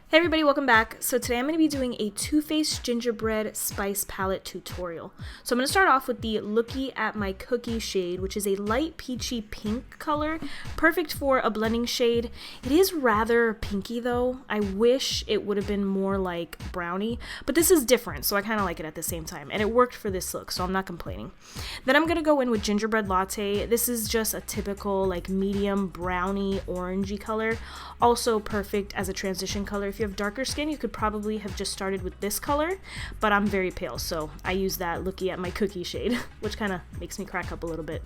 Hey everybody, welcome back. So today I'm going to be doing a Too Faced Gingerbread Spice Palette tutorial. So I'm going to start off with the Looky at My Cookie shade, which is a light peachy pink color, perfect for a blending shade. It is rather pinky though. I wish it would have been more like brownie, but this is different, so I kind of like it at the same time, and it worked for this look, so I'm not complaining. Then I'm going to go in with Gingerbread Latte. This is just a typical like medium brownie orangey color, also perfect as a transition color. If you have darker skin, you could probably have just started with this color, but I'm very pale, so I use that Looky at My Cookie shade, which kind of makes me crack up a little bit.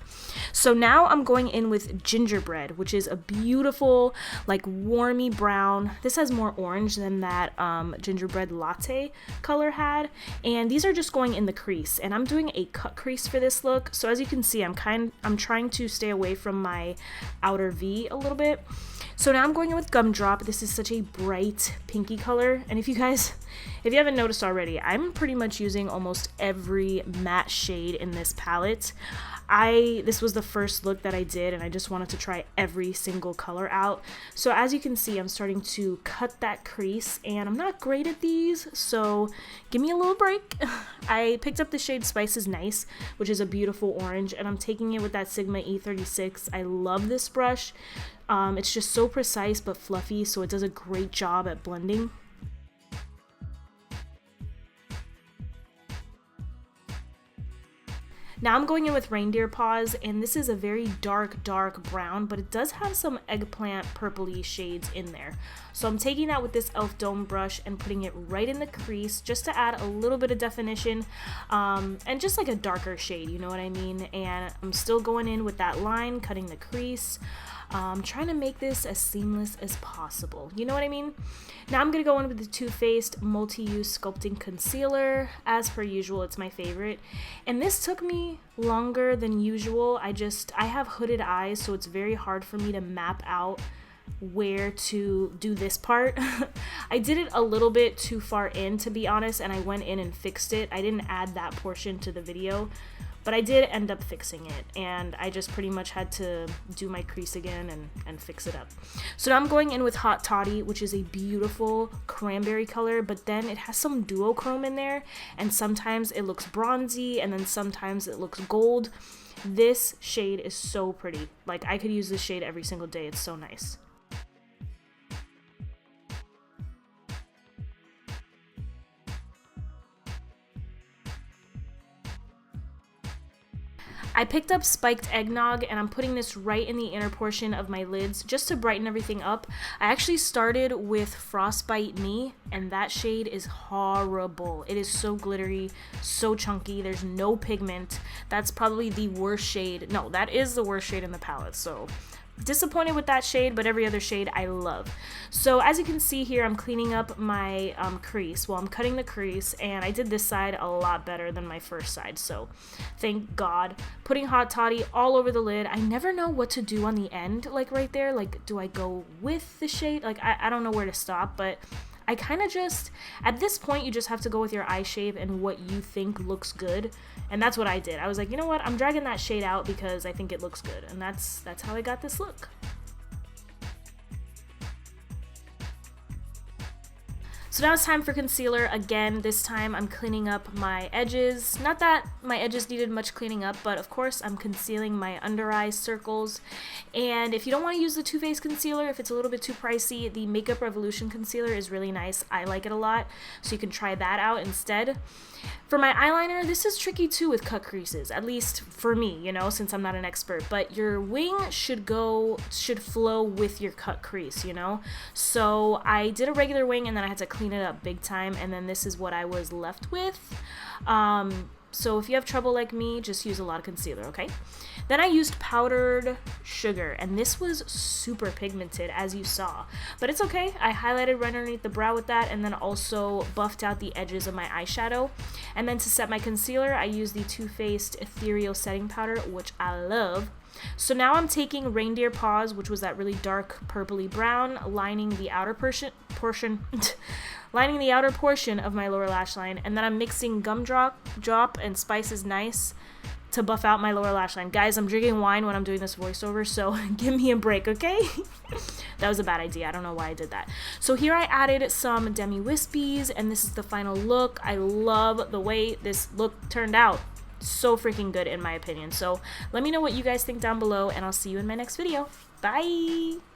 So now I'm going in with Gingerbread, which is a beautiful, like warmy brown. This has more orange than that Gingerbread Latte color had, and these are just going in the crease, and I'm doing a cut crease for this look. So as you can see, I'm trying to stay away from my outer V a little bit. So now I'm going in with Gumdrop. This is such a bright pinky color, and if you haven't noticed already, I'm pretty much using almost every matte shade in this palette. This was the first look that I did, and I just wanted to try every single color out. So as you can see, I'm starting to cut that crease, and I'm not great at these, so give me a little break. I picked up the shade Spice is Nice, which is a beautiful orange, and I'm taking it with that Sigma E36. I love this brush. It's just so precise but fluffy, so it does a great job at blending. Now I'm going in with Reindeer Paws, and this is a very dark brown, but it does have some eggplant purpley shades in there. So I'm taking that with this e.l.f. Dome brush and putting it right in the crease just to add a little bit of definition, and just like a darker shade, you know what I mean? And I'm still going in with that line, cutting the crease. Trying to make this as seamless as possible, you know what I mean? Now I'm going to go in with the Too Faced Multi-Use Sculpting Concealer. As per usual, it's my favorite. And this took me longer than usual. I have hooded eyes, so it's very hard for me to map out where to do this part. I did it a little bit too far in, to be honest, and I went in and fixed it. I didn't add that portion to the video, but I did end up fixing it, and I just pretty much had to do my crease again and fix it up. So now I'm going in with Hot Toddy, which is a beautiful cranberry color, but then it has some duochrome in there, and sometimes it looks bronzy, and then sometimes it looks gold. This shade is so pretty. Like, I could use this shade every single day. It's so nice. I picked up Spiked Eggnog, and I'm putting this right in the inner portion of my lids just to brighten everything up. I actually started with Frostbite Me, and that shade is horrible. It is so glittery, so chunky, there's no pigment. That's probably the worst shade. No, that is the worst shade in the palette, so disappointed with that shade, but every other shade I love. So as you can see here, I'm cleaning up my crease. Well, I'm cutting the crease, and I did this side a lot better than my first side, so thank God. Putting Hot Toddy all over the lid. I never know what to do on the end, like right there. Like, do I go with the shade? Like, I don't know where to stop, but I kind of just, at this point, you just have to go with your eye shape and what you think looks good. And that's what I did. I was like, you know what? I'm dragging that shade out because I think it looks good. And that's how I got this look. So now it's time for concealer. Again, this time I'm cleaning up my edges. Not that my edges needed much cleaning up, but of course I'm concealing my under eye circles. And if you don't want to use the Too Faced concealer, if it's a little bit too pricey, the Makeup Revolution concealer is really nice. I like it a lot, so you can try that out instead. For my eyeliner, this is tricky too with cut creases, at least for me, you know, since I'm not an expert, but your wing should flow with your cut crease, you know? So I did a regular wing, and then I had to clean it up big time, and then this is what I was left with. So if you have trouble like me, just use a lot of concealer, okay? Then I used powdered sugar, and this was super pigmented, as you saw. But it's okay. I highlighted right underneath the brow with that, and then also buffed out the edges of my eyeshadow. And then to set my concealer, I used the Too Faced Ethereal Setting Powder, which I love. So now I'm taking Reindeer Paws, which was that really dark purpley brown, lining the outer lining the outer portion of my lower lash line, and then I'm mixing Gumdrop and Spice is Nice to buff out my lower lash line. Guys, I'm drinking wine when I'm doing this voiceover, so give me a break, okay? That was a bad idea. I don't know why I did that. So here I added some Demi Wispies, and this is the final look. I love the way this look turned out. So freaking good in my opinion. So let me know what you guys think down below, and I'll see you in my next video. Bye!